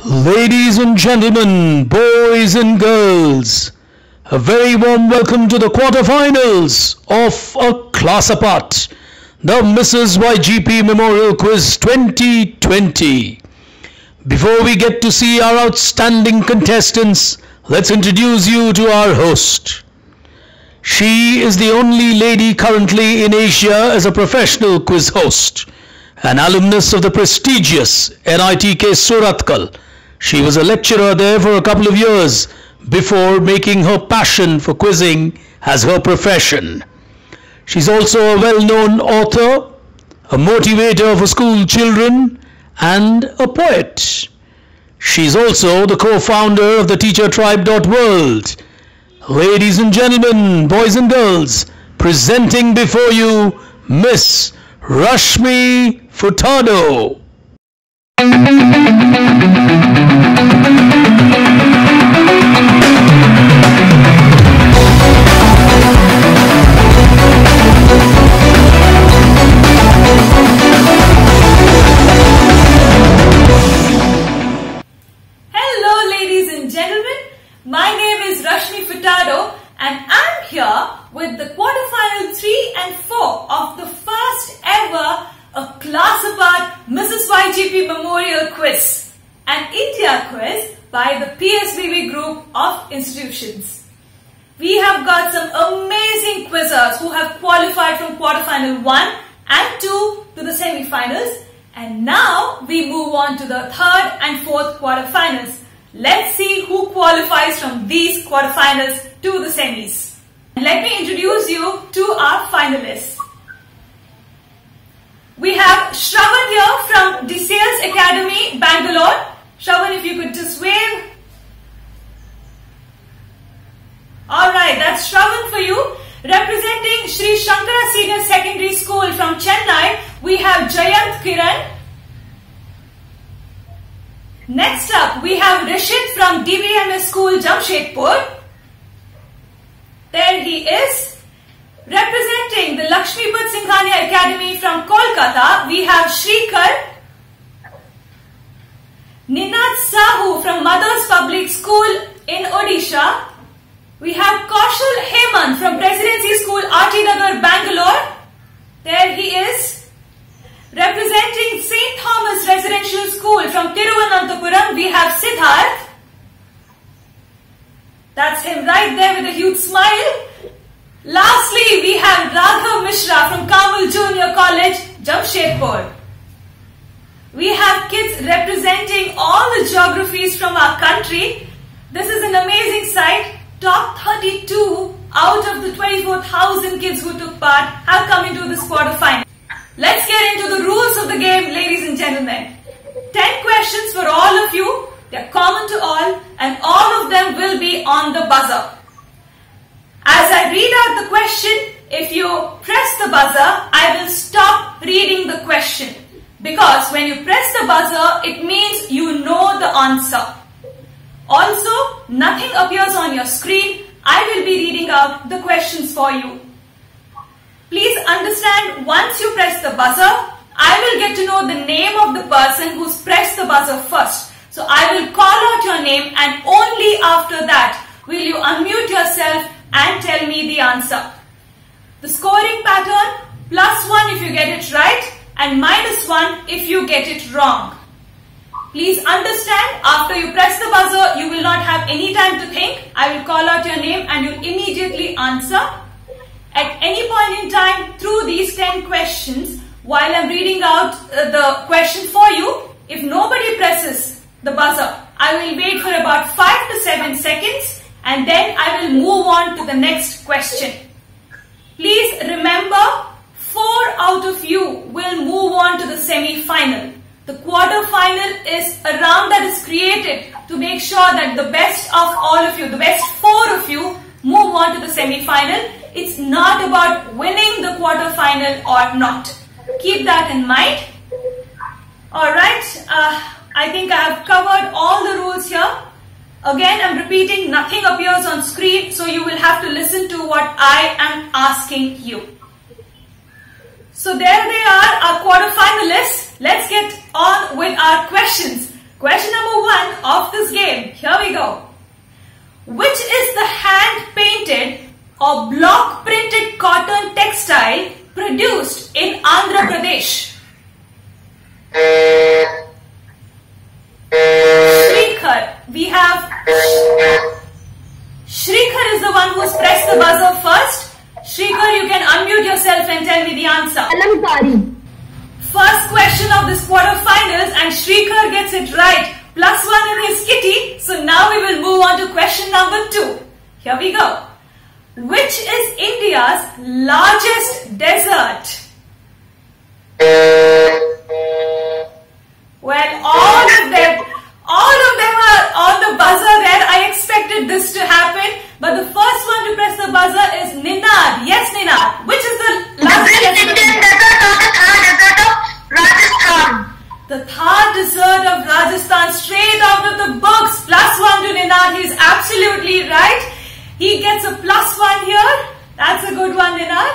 Ladies and gentlemen, boys and girls, a very warm welcome to the quarterfinals of A Class Apart, the Mrs. YGP Memorial Quiz 2020. Before we get to see our outstanding contestants, let's introduce you to our host. She is the only lady currently in Asia as a professional quiz host, an alumnus of the prestigious NITK Surathkal. She was a lecturer there for a couple of years before making her passion for quizzing as her profession. She's also a well-known author, a motivator for school children, and a poet. She's also the co-founder of the teachertribe.world. Ladies and gentlemen, boys and girls, presenting before you Miss Rashmi Furtado. Hello ladies and gentlemen, my name is Rashmi Furtado and I'm here with the quarterfinal 3 and 4 of the first ever A Class Apart Mrs. YGP Memorial Quiz, an India quiz by the PSBB group of institutions. We have got some amazing quizzers who have qualified from quarterfinal 1 and 2 to the semi-finals, and now we move on to the third and fourth quarterfinals. Let's see who qualifies from these quarterfinals to the semis. Let me introduce you to our finalists. We have Shravan here from DeSales Academy, Bangalore. Shravan, if you could just wave. Alright, that's Shravan for you. Representing Sri Shankara Senior Secondary School from Chennai, we have Jayant Kiran. Next up, we have Rishit from DVMS School, Jamshedpur. There he is. Representing the Lakshmipad Singhania Academy from Kolkata, we have Shrikar. Ninad Sahu from Mothers Public School in Odisha. We have Kaushal Hemant from Presidency School, RT Nagar, Bangalore. There he is. Representing St. Thomas Residential School from Tiruvananthapuram, we have Siddharth. That's him right there with a huge smile. Lastly, we have Raghav Mishra from Kamal Junior College, Jamshedpur. We have kids representing all the geographies from our country. This is an amazing sight. Top 32 out of the 24,000 kids who took part have come into this quarterfinal. Let's get into the rules of the game, ladies and gentlemen. 10 questions for all of you. They're common to all, and all of them will be on the buzzer. As I read out the question, if you press the buzzer, I will stop reading the question. Because when you press the buzzer, it means you know the answer. Also, nothing appears on your screen. I will be reading out the questions for you. Please understand, once you press the buzzer, I will get to know the name of the person who's pressed the buzzer first. So I will call out your name, and only after that will you unmute yourself and tell me the answer. The scoring pattern, +1 if you get it right and -1 if you get it wrong. Please understand, after you press the buzzer, you will not have any time to think. I will call out your name and you'll immediately answer. At any point in time through these 10 questions, while I'm reading out the question for you, if nobody presses the buzzer, I will wait for about 5 to 7 seconds and then I will move on to the next question. Please remember, 4 out of you will move on to the semi-final. The quarter-final is a round that is created to make sure that the best of all of you, the best 4 of you, move on to the semi-final. It's not about winning the quarter-final or not. Keep that in mind. Alright, I think I have covered all the rules here. Again, I'm repeating, nothing appears on screen, so you will have to listen to what I am asking you. So there they are, our quarterfinalists. Let's get on with our questions. Question number 1 of this game. Here we go. Which is the hand-painted or block-printed cotton textile produced in Andhra Pradesh? Shrikar. We have Shrikar is the one who has pressed the buzzer first. Shrikar, you can unmute yourself and tell me the answer. Alamkari. First question of this quarterfinals, and Shrikar gets it right. +1 in his kitty. So now we will move on to question number 2. Here we go. Which is India's largest desert? Well, all of them are on the buzzer there. I expected this to happen, but the first one to press the buzzer is Ninad. Yes, Ninad. Which is the largest desert? Indian desert or the Thar desert of Rajasthan? The Thar desert of Rajasthan, straight out of the books. +1 to Ninad. He's absolutely right. He gets a +1 here. That's a good one, Ninad.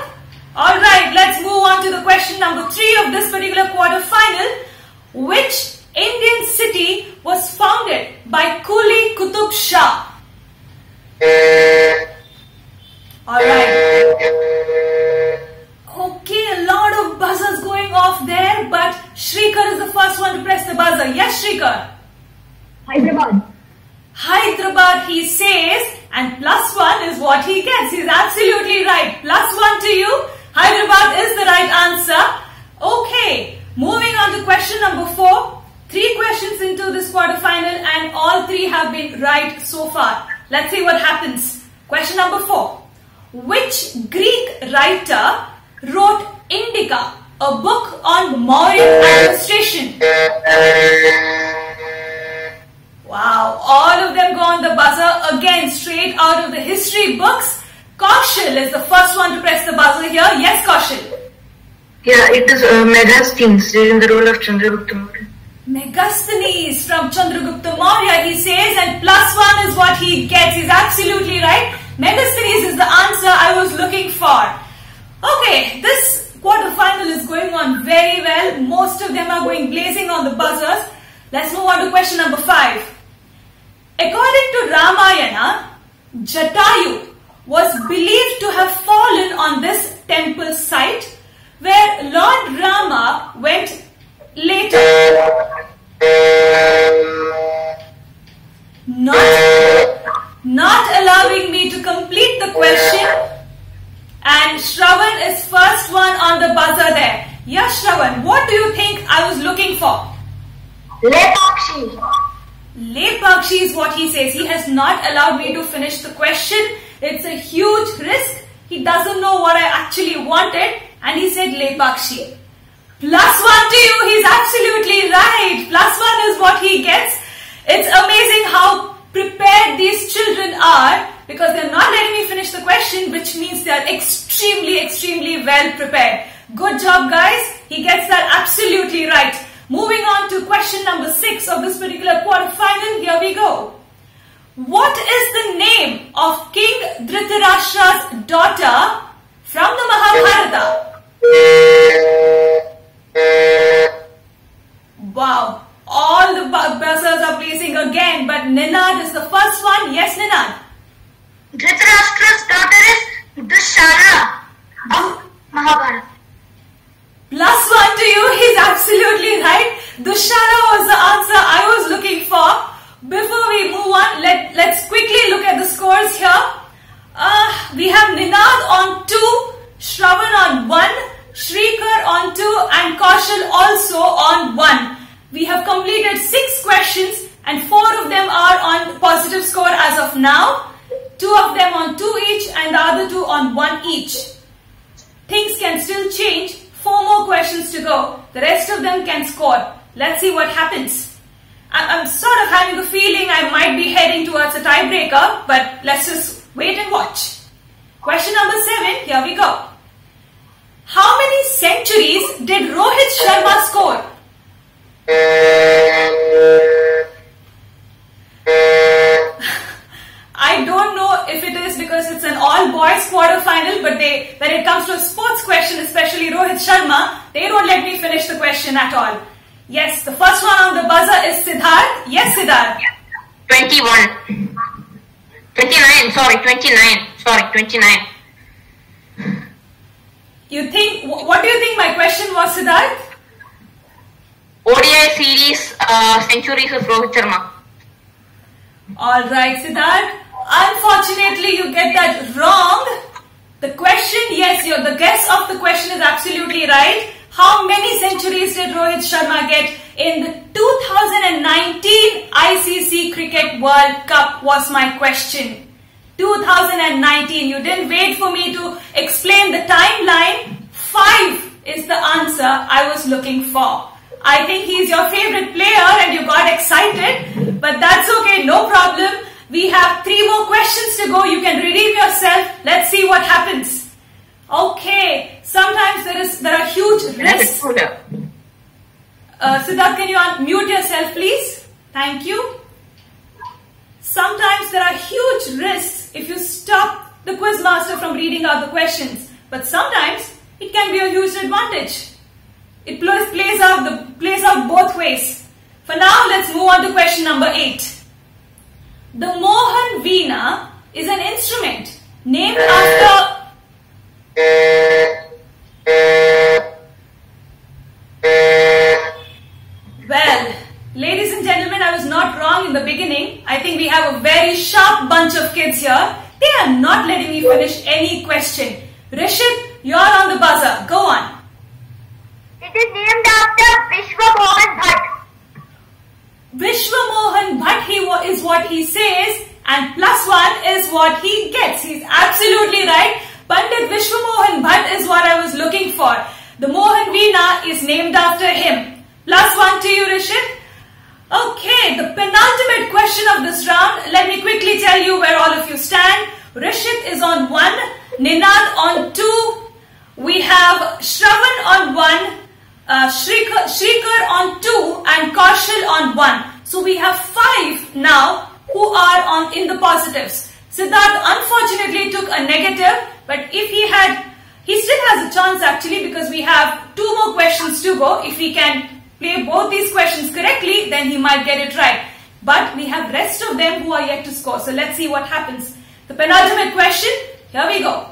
Alright, let's move on to the question number 3 of this particular quarterfinal. Which Indian city was founded by Quli Qutub Shah? Alright. Okay, a lot of buzzers going off there, but Shrikar is the first one to press the buzzer. Yes, Shrikar. Hyderabad. Hyderabad, he says, and +1 is what he gets. He's absolutely right. +1 to you. Hyderabad is the right answer. Okay, moving on to question number 4. 3 questions into this quarterfinal and all 3 have been right so far. Let's see what happens. Question number 4. Which Greek writer wrote Indica, a book on Mauryan administration? Wow, all of them go on the buzzer again, straight out of the history books. Kaushal is the first one to press the buzzer here. Yes, Kaushal. Yeah, it is Megasthenes in the role of Chandragupta Maurya. Megasthenes from Chandragupta Maurya, he says, and +1 is what he gets. He's absolutely right. Megasthenes is the answer I was looking for. Okay, this quarterfinal is going on very well. Most of them are going blazing on the buzzers. Let's move on to question number 5. According to Ramayana, Jatayu was believed to have fallen on this temple site where Lord Rama went later. Not allowing me to complete the question, and Shravan is first one on the buzzer there. Yes, Shravan, what do you think I was looking for? Lepakshi. Lepakshi is what he says. He has not allowed me to finish the question. It's a huge risk. He doesn't know what I actually wanted, and he said Lepakshi. +1 to you. He's absolutely right. +1 is what he gets. It's amazing how prepared these children are, because they're not letting me finish the question, which means they're extremely well prepared. Good job, guys. He gets that absolutely right. Moving on to question number 6 of this particular quarterfinal. Here we go. What is the name of King Dhritarashtra's daughter from the Mahabharata? Wow. All the buzzers are blazing again, but Ninad is the first one. Yes, Ninad. Dhritarashtra's daughter is Dushara of Mahabharata. +1 to you. He's absolutely right. Dushara was the answer I was looking for. Before we move on, let's quickly look at the scores here. We have Ninad on 2, Shravan on 1, Shrikar on 2, and Kaushal also on 1. We have completed 6 questions and 4 of them are on positive score as of now. 2 of them on 2 each and the other 2 on 1 each. Things can still change. 4 more questions to go. The rest of them can score. Let's see what happens. I'm sort of having the feeling I might be heading towards a tiebreaker, but let's just wait and watch. Question number 7, here we go. How many centuries did Rohit Sharma score? I don't know if it is because it's an all-boys quarterfinal, but when it comes to a sports question, especially Rohit Sharma, they don't let me finish the question at all. Yes, the first one on the buzzer is Siddharth. Yes, Siddharth. 21. 29, sorry, 29. Sorry, 29. You think, what do you think my question was, Siddharth? ODI series centuries of Rohit Sharma. Alright, Siddharth. Unfortunately, you get that wrong. The question, yes, the guess of the question is absolutely right. How many centuries did Rohit Sharma get in the 2019 ICC Cricket World Cup was my question. 2019. You didn't wait for me to explain the timeline. 5 is the answer I was looking for. I think he's your favorite player and you got excited, but that's okay, no problem. We have 3 more questions to go. You can redeem yourself. Let's see what happens. Okay, sometimes there are huge risks. Siddharth, can you unmute yourself, please? Thank you. Sometimes there are huge risks if you stop the quizmaster from reading out the questions, but sometimes it can be a huge advantage. It plays out both ways. For now, let's move on to question number 8. The Mohan Veena is an instrument named after... Well, ladies and gentlemen, I was not wrong in the beginning. I think we have a very sharp bunch of kids here. They are not letting me finish any question. Rishit, you're on the buzzer. Go on. It is named after Vishwa Mohan Bhatt. Vishwa Mohan Bhatt is what he says, and +1 is what he gets. He's absolutely right. Pandit Vishwa Mohan Bhatt is what I was looking for. The Mohan Veena is named after him. +1 to you, Rishit. Okay, the penultimate question of this round. Let me quickly tell you where all of you stand. Rishit is on 1, Ninad on 2, we have Shravan on 1, Shrikar on 2 and Kaushal on 1. So we have 5 now who are in the positives. Siddharth unfortunately took a negative, but if he still has a chance actually, because we have 2 more questions to go. If he can play both these questions correctly, then he might get it right. But we have rest of them who are yet to score. So let's see what happens. The penultimate question, here we go.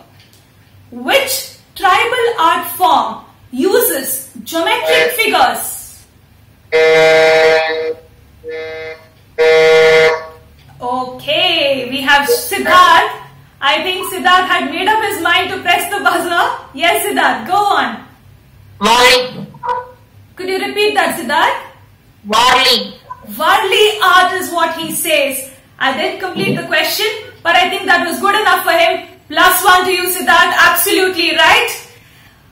Which tribal art form uses geometric figures? Okay, we have Siddharth. I think Siddharth had made up his mind to press the buzzer. Yes, Siddharth, go on. Varli. Could you repeat that, Siddharth? Varli. Varli art is what he says. I didn't complete the question, but I think that was good enough for him. +1 to you, Siddharth. Absolutely right.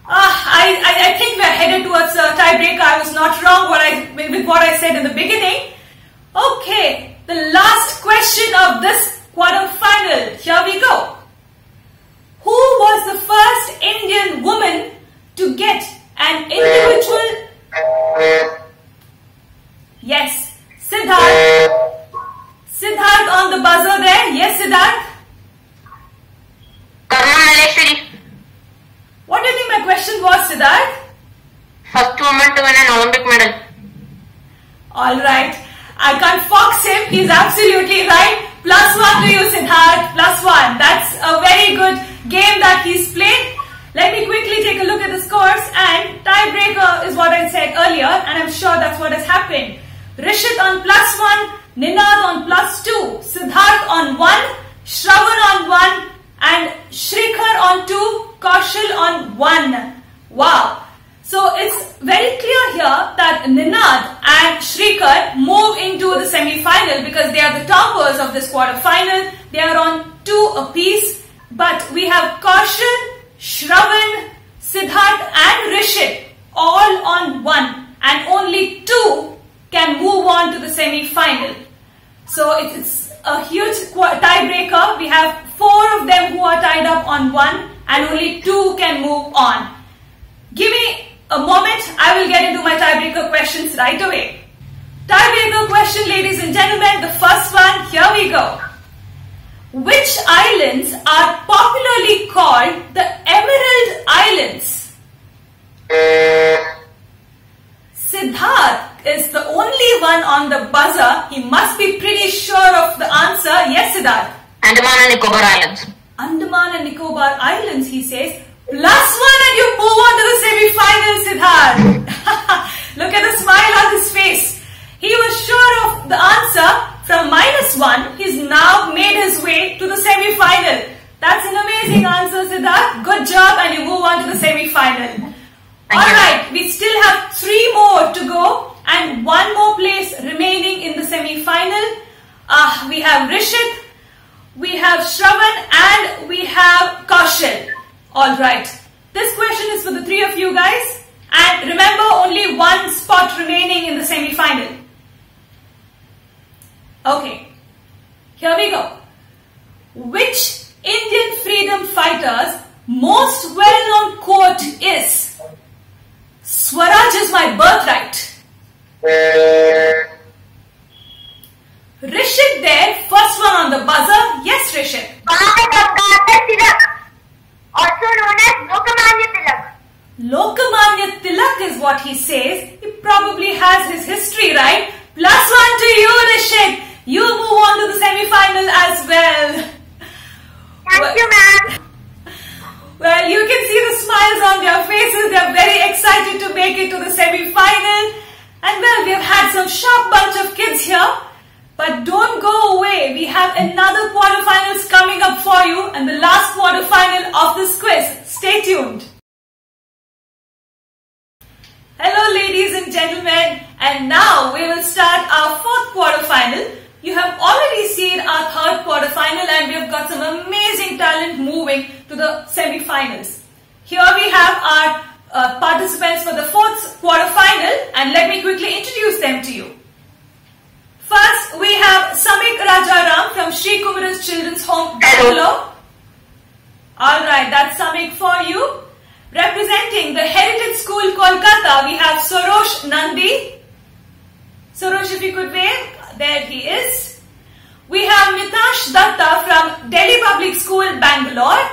I think we're headed towards a tiebreaker. I was not wrong with what I said in the beginning. Okay, the last question of this quarter-final. Here we go. Who was the first Indian woman to get an individual... Yes, Siddharth. Siddharth on the buzzer there. Yes, Siddharth. Karma Maleshwari. What do you think my question was, Siddharth? First woman to win an Olympic medal. Alright. I can't fox him. He's absolutely right. +1 to you, Siddharth. +1. That's a very good game that he's played. Let me quickly take a look at the scores, and tiebreaker is what I said earlier, and I'm sure that's what has happened. Rishit on +1, Ninad on +2, Siddharth on 1, Shravan on 1, and Shrikar on 2, Kaushal on 1. Wow. So it's very clear here that Ninad and Shrikar move into the semi-final because they are the toppers of this quarter-final. They are on 2 apiece, but we have Kaushal, Shravan, Siddharth and Rishit all on 1, and only 2 can move on to the semi-final. So it's a huge tiebreaker. We have 4 of them who are tied up on 1 and only 2 can move on. Give me a moment. I will get into my tiebreaker questions right away. Tiebreaker question, ladies and gentlemen. The first one, here we go. Which islands are popularly called the Emerald Islands? Siddharth is the only one on the buzzer. He must be pretty sure of Siddharth? Andaman and Nicobar Islands. Andaman and Nicobar Islands, he says. +1 and you move on to the semi-final, Siddharth. Look at the smile on his face. He was sure of the answer from -1. He's now made his way to the semi-final. That's an amazing answer, Siddharth. Good job, and you move on to the semi-final. Alright, we still have 3 more to go and 1 more place remaining in the semi-final. We have Rishit, we have Shravan, and we have Kaushal. Alright, this question is for the 3 of you guys. And remember, only 1 spot remaining in the semi-final. Okay, here we go. Which Indian freedom fighter's most well-known quote is, "Swaraj is my birthright"? Rishit there, first one on the buzzer. Yes, Rishit. Gangata Tilak, also known as Lokmanya Tilak. Lokmanya Tilak is what he says. He probably has his history, right? +1 to you, Rishit. You move on to the semi-final as well. Thank you, ma'am. Well, you can see the smiles on their faces. They're very excited to make it to the semi-final. And well, we've had some sharp bunch of kids here. But don't go away. We have another quarterfinals coming up for you and the last quarterfinal of this quiz. Stay tuned. Hello, ladies and gentlemen. And now we will start our 4th quarterfinal. You have already seen our 3rd quarterfinal and we have got some amazing talent moving to the semi-finals. Here we have our participants for the 4th quarterfinal, and let me quickly introduce them to you. First, we have Samik Rajaram from Sri Kumaran's Children's Home, Bangalore. Alright, that's Samik for you. Representing the Heritage School, Kolkata, we have Sorosh Nandi. Sorosh, if you could wave. There he is. We have Mitash Datta from Delhi Public School, Bangalore.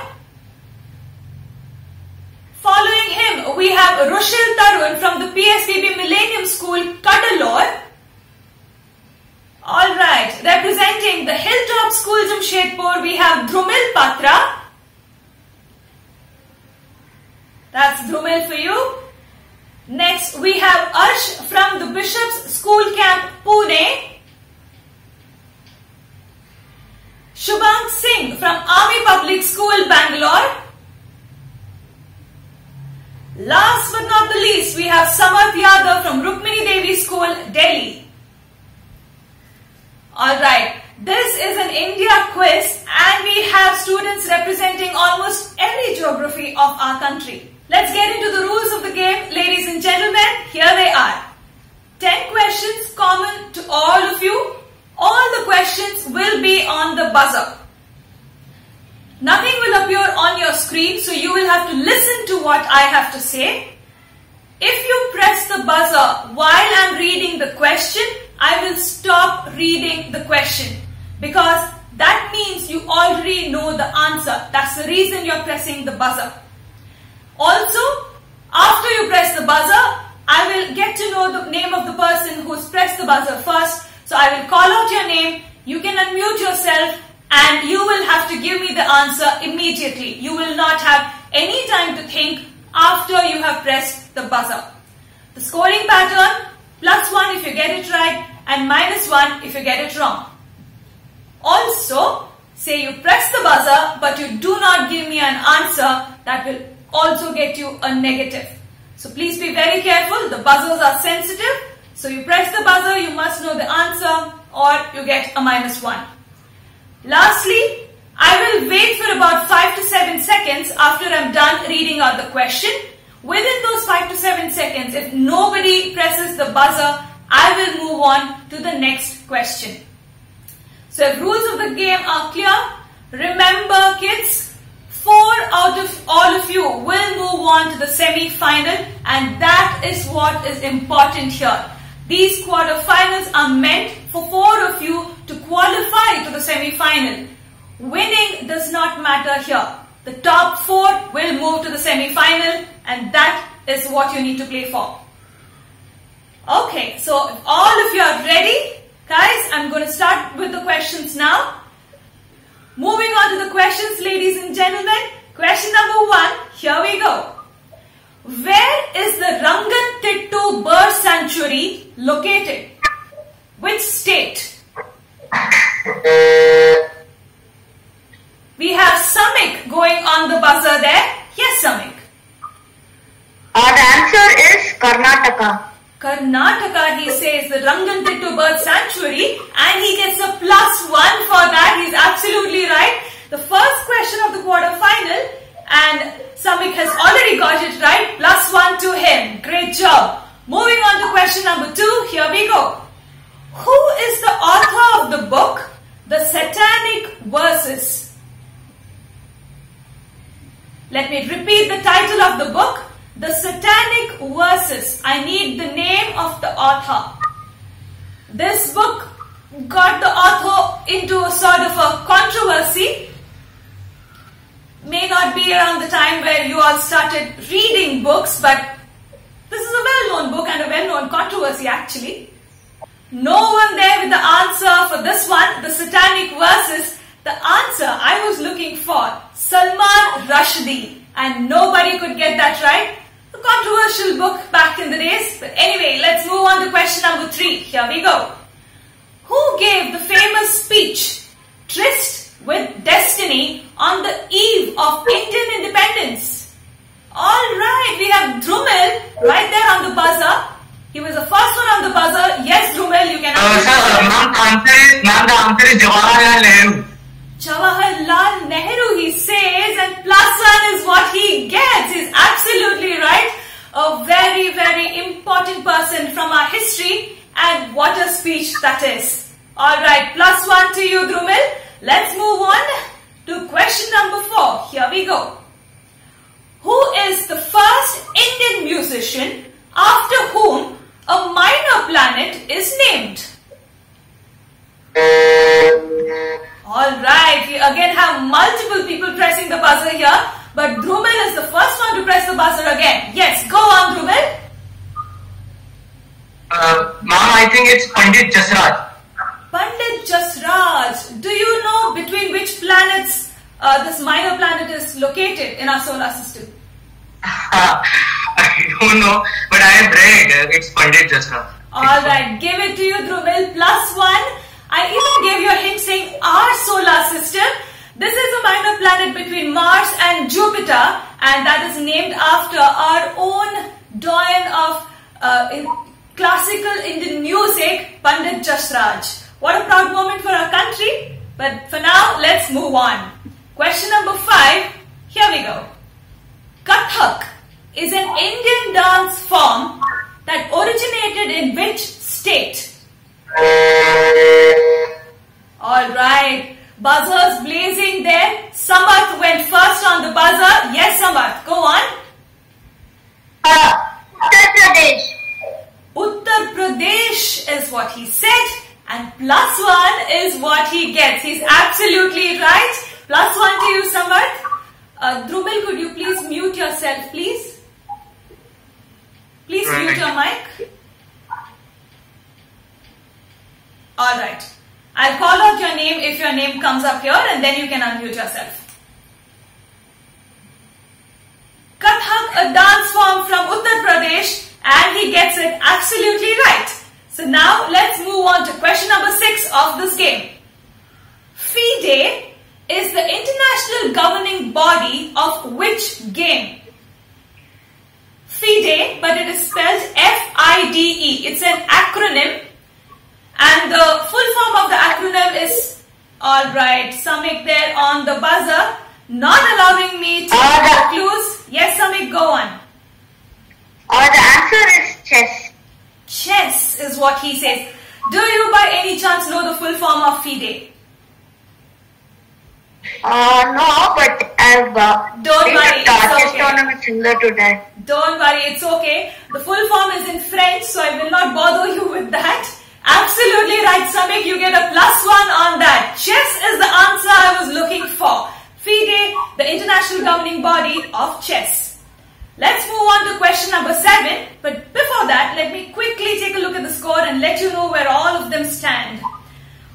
Following him, we have Rushil Tarun from the PSBB Millennium School, Cuddalore. Alright, representing the Hilltop School, Jamshedpur, we have Dhrumil Patra. That's Dhrumil for you. Next, we have Arsh from the Bishop's School Camp, Pune. Shubham Singh from Army Public School, Bangalore. Last but not the least, we have Samarth Yadav from Rukmini Devi School, Delhi. Alright, this is an India quiz and we have students representing almost every geography of our country. Let's get into the rules of the game, ladies and gentlemen. Here they are. 10 questions common to all of you. All the questions will be on the buzzer. Nothing will appear on your screen, so you will have to listen to what I have to say. If you press the buzzer while I'm reading the question, I will stop reading the question because that means you already know the answer. That's the reason you're pressing the buzzer. Also, after you press the buzzer, I will get to know the name of the person who's pressed the buzzer first. So I will call out your name, you can unmute yourself and you will have to give me the answer immediately. You will not have any time to think after you have pressed the buzzer. The scoring pattern, +1 if you get it right and -1 if you get it wrong. Also, say you press the buzzer but you do not give me an answer, that will also get you a negative. So please be very careful, the buzzers are sensitive. So you press the buzzer, you must know the answer or you get a -1. Lastly, I will wait for about 5 to 7 seconds after I'm done reading out the question. Within those 5 to 7 seconds, if nobody presses the buzzer, I will move on to the next question. So if rules of the game are clear, remember kids, 4 out of all of you will move on to the semi-final and that is what is important here. These quarterfinals are meant for 4 of you to qualify to the semi-final. Winning does not matter here. The top 4 will move to the semi-final and that is what you need to play for. Okay, so if all of you are ready, guys, I'm going to start with the questions now. Moving on to the questions, ladies and gentlemen. Question number 1, here we go. Where is the Rangantittu Bird Sanctuary located? Which state? We have Samik going on the buzzer there. Yes, Samik. The answer is Karnataka. Karnataka, he says, the Rangantittu Bird Sanctuary, and he gets a +1 for that. He's absolutely right. The first question of the quarter-final, and Samik has already got it right. +1 to him. Great job. Moving on to question number 2. Here we go. Who is the author of the book, The Satanic Verses? Let me repeat the title of the book, The Satanic Verses. I need the name of the author. This book got the author into a sort of a controversy. May not be around the time where you all started reading books, but this is a well-known book and a well-known controversy actually. No one there with the answer for this one, The Satanic Verses. The answer I was looking for, Salman Rushdie, and nobody could get that right. A controversial book back in the days. But anyway, let's move on to question number 3. Here we go. Who gave the famous speech, Tryst with Destiny, on the eve of Indian independence? Alright, we have Drumel right there on the buzzer. He was the first one on the buzzer. Yes, Drumel, you can answer. Sir, ma'am, the answer is Jawaharlal Nehru. Jawaharlal Nehru, he says, and +1 is what he gets. He's absolutely right. A very, very important person from our history, and what a speech that is. Alright, +1 to you, Drumel. Let's move on to question number 4. Here we go. Who is the first Indian musician after whom a minor planet is named? Alright, we again have multiple people pressing the buzzer here, but Drumel is the first one to press the buzzer again. Yes, go on, Drumel. Ma'am, I think it's Pandit Jasraj. Pandit Jasraj. Do you know between which planets this minor planet is located in our solar system? I don't know, but I have read it's Pandit Jasraj. Alright, give it to you, Drumel. +1. I even gave you a hint saying our solar system. This is a minor planet between Mars and Jupiter, and that is named after our own doyen of classical Indian music, Pandit Jasraj. What a proud moment for our country. But for now, let's move on. Question number 5. Here we go. Kathak is an Indian dance form that originated in which state? Alright, buzzers blazing there. Samarth went first on the buzzer. Yes, Samarth, go on. Uttar Pradesh. Uttar Pradesh is what he said, and +1 is what he gets. He's absolutely right. +1 to you, Samarth. Drumel, could you please mute yourself, please? Please mute your mic. Alright. I'll call out your name if your name comes up here, and then you can unmute yourself. Kathak, a dance form from Uttar Pradesh, and he gets it absolutely right. So now let's move on to question number 6 of this game. FIDE is the international governing body of which game? FIDE, but it is spelled F-I-D-E. It's an acronym. And the full form of the acronym is, alright, Samik there on the buzzer, not allowing me to give clues. Yes, Samik, go on. The answer is chess. Chess is what he says. Do you by any chance know the full form of FIDE? No, but I've Don't worry, played a chess okay. tournament similar to that. Don't worry, it's okay. The full form is in French, so I will not bother you with that. Absolutely right, Samik. You get a +1 on that. Chess is the answer I was looking for. FIDE, the international governing body of chess. Let's move on to question number 7. But before that, let me quickly take a look at the score and let you know where all of them stand.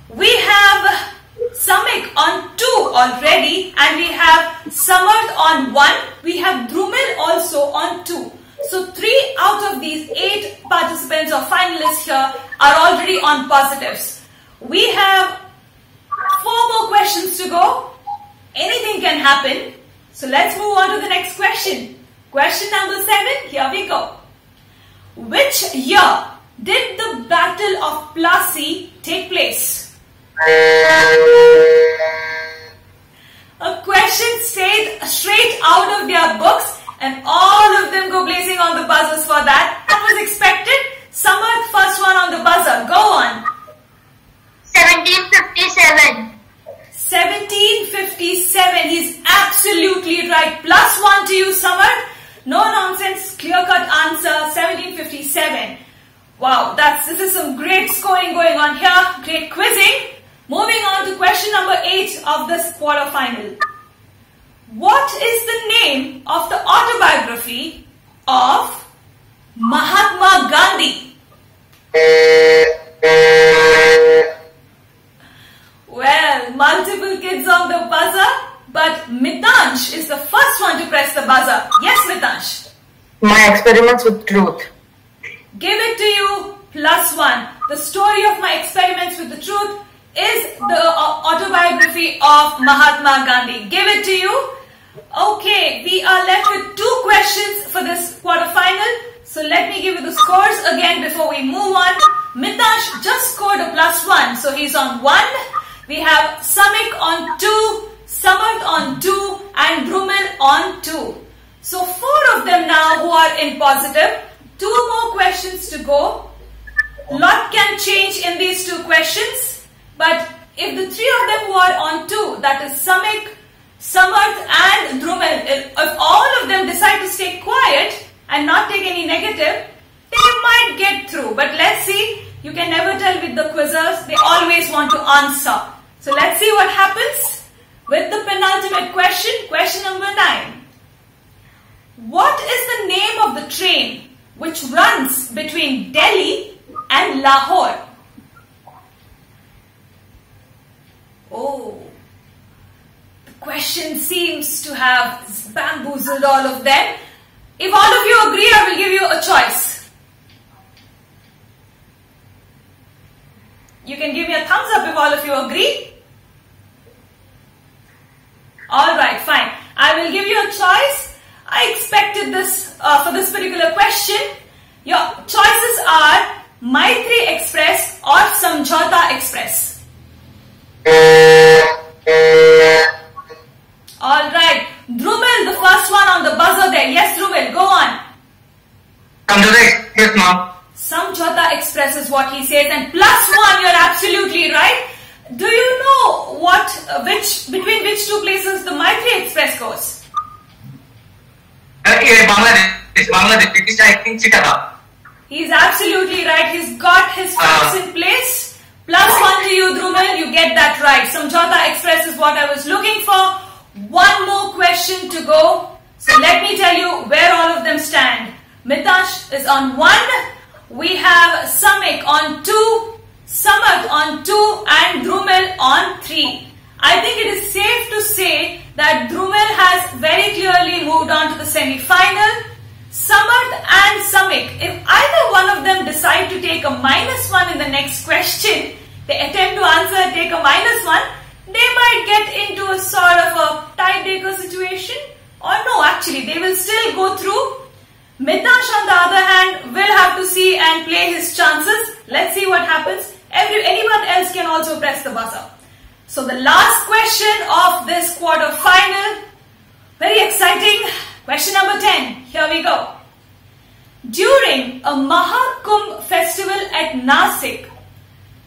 We have Samik on 2 already, and we have Samarth on 1. We have Drumil also on 2. So 3 out of these 8 participants or finalists here are already on positives. We have 4 more questions to go. Anything can happen. So let's move on to the next question. Question number 7, here we go. Which year did the Battle of Plassey take place? A question straight out of their books, and all of them go blazing on the buzzers for that. That was expected. Samarth, first one on the buzzer. Go on. 1757. 1757. He's absolutely right. +1 to you, Samarth. No nonsense, clear-cut answer. 1757. Wow, this is some great scoring going on here. Great quizzing. Moving on to question number 8 of this quarterfinal. What is the name of the autobiography of Mahatma Gandhi? Well, multiple kids on the buzzer, but Mitansh is the first one to press the buzzer. Yes, Mitansh. My Experiments with Truth. Give it to you, +1. The story of My Experiments with the Truth is the autobiography of Mahatma Gandhi. Give it to you. Okay, we are left with 2 questions for this quarterfinal. So let me give you the scores again before we move on. Mitansh just scored a +1, so he's on 1. We have Samik on 2, Samarth on 2, and Drumil on 2. So 4 of them now who are in positive. 2 more questions to go. Lot can change in these 2 questions. But if the 3 of them who are on 2, that is Samik, Samarth and Drumil, if all of them decide to stay quiet and not take any negative, they might get through. But let's see. You can never tell with the quizzers. They always want to answer. So let's see what happens with the penultimate question. Question number 9. What is the name of the train which runs between Delhi and Lahore? Oh, the question seems to have bamboozled all of them. If all of you agree, I will give you a choice. You can give me a thumbs up if all of you agree. Alright, fine. I will give you a choice. I expected this for this particular question. Your choices are Maitri Express or Samjhauta Express. Alright. Drumil, the first one on the buzzer there. Yes, Drumil, go on. Samjhauta Express, ma'am. Samjhauta Express is what he says, and +1, you're absolutely right. Do you know between which 2 places the Maitri Express goes? Bangladesh, British, I think Chittagong. He's absolutely right. He's got his facts in place. +1 to you, Drumil. You get that right. Samjhauta Express is what I was looking for. 1 more question to go. So let me tell you where all of them stand. Mitansh is on 1. We have Samik on 2, Samarth on 2, and Drumil on 3. I think it is safe to say that Drumil has very clearly moved on to the semi-final. Samarth and Samik, if either one of them decide to take a -1 in the next question, they attempt to answer and take a -1, they might get into a sort of a tiebreaker situation. Or no, actually, they will still go through. Mitansh, on the other hand, will have to see and play his chances. Let's see what happens. Anyone else can also press the buzzer. So the last question of this quarter final, very exciting. Question number 10. Here we go. During a Mahakumbh festival at Nasik,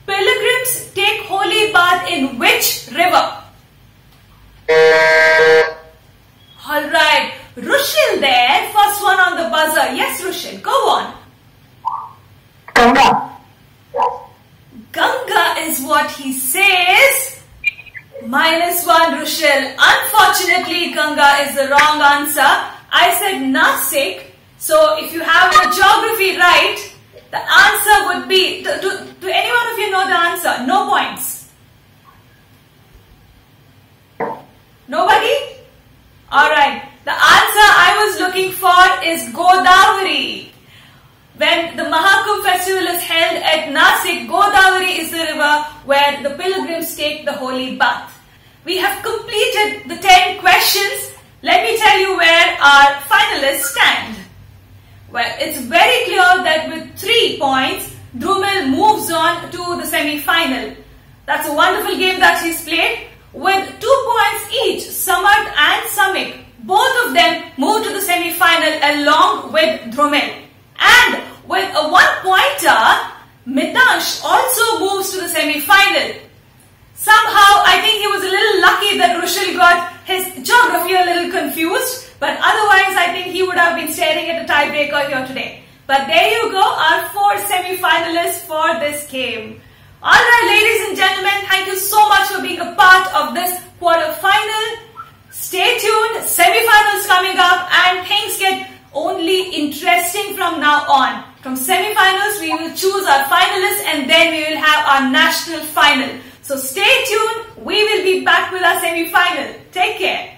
pilgrims take holy bath in which river? Alright, Rushil there, first one on the buzzer. Yes, Rushil, go on. Ganga. Ganga is what he says. -1, Rushil. Unfortunately, Ganga is the wrong answer. I said Nasik. So if you have the geography right, the answer would be, do any one of you know the answer? No points. is Godavari. When the Mahakumbh festival is held at Nasik, Godavari is the river where the pilgrims take the holy bath. We have completed the 10 questions. Let me tell you where our finalists stand. Well, it's very clear that with 3 points, Dhrumil moves on to the semi-final. That's a wonderful game that she's played. With 2 points each, Samarth and Samik, both of them move to the semi-final along with Dhrumil. And with a 1-pointer, Mitansh also moves to the semi-final. Somehow, I think he was a little lucky that Rushil got his geography a little confused. But otherwise, I think he would have been staring at a tiebreaker here today. But there you go, our 4 semi-finalists for this game. Alright, ladies and gentlemen, thank you so much for being a part of this quarter-final. Stay tuned, semi-finals coming up, and things get only interesting from now on. From semi-finals, we will choose our finalists and then we will have our national final. So stay tuned, we will be back with our semi-final. Take care.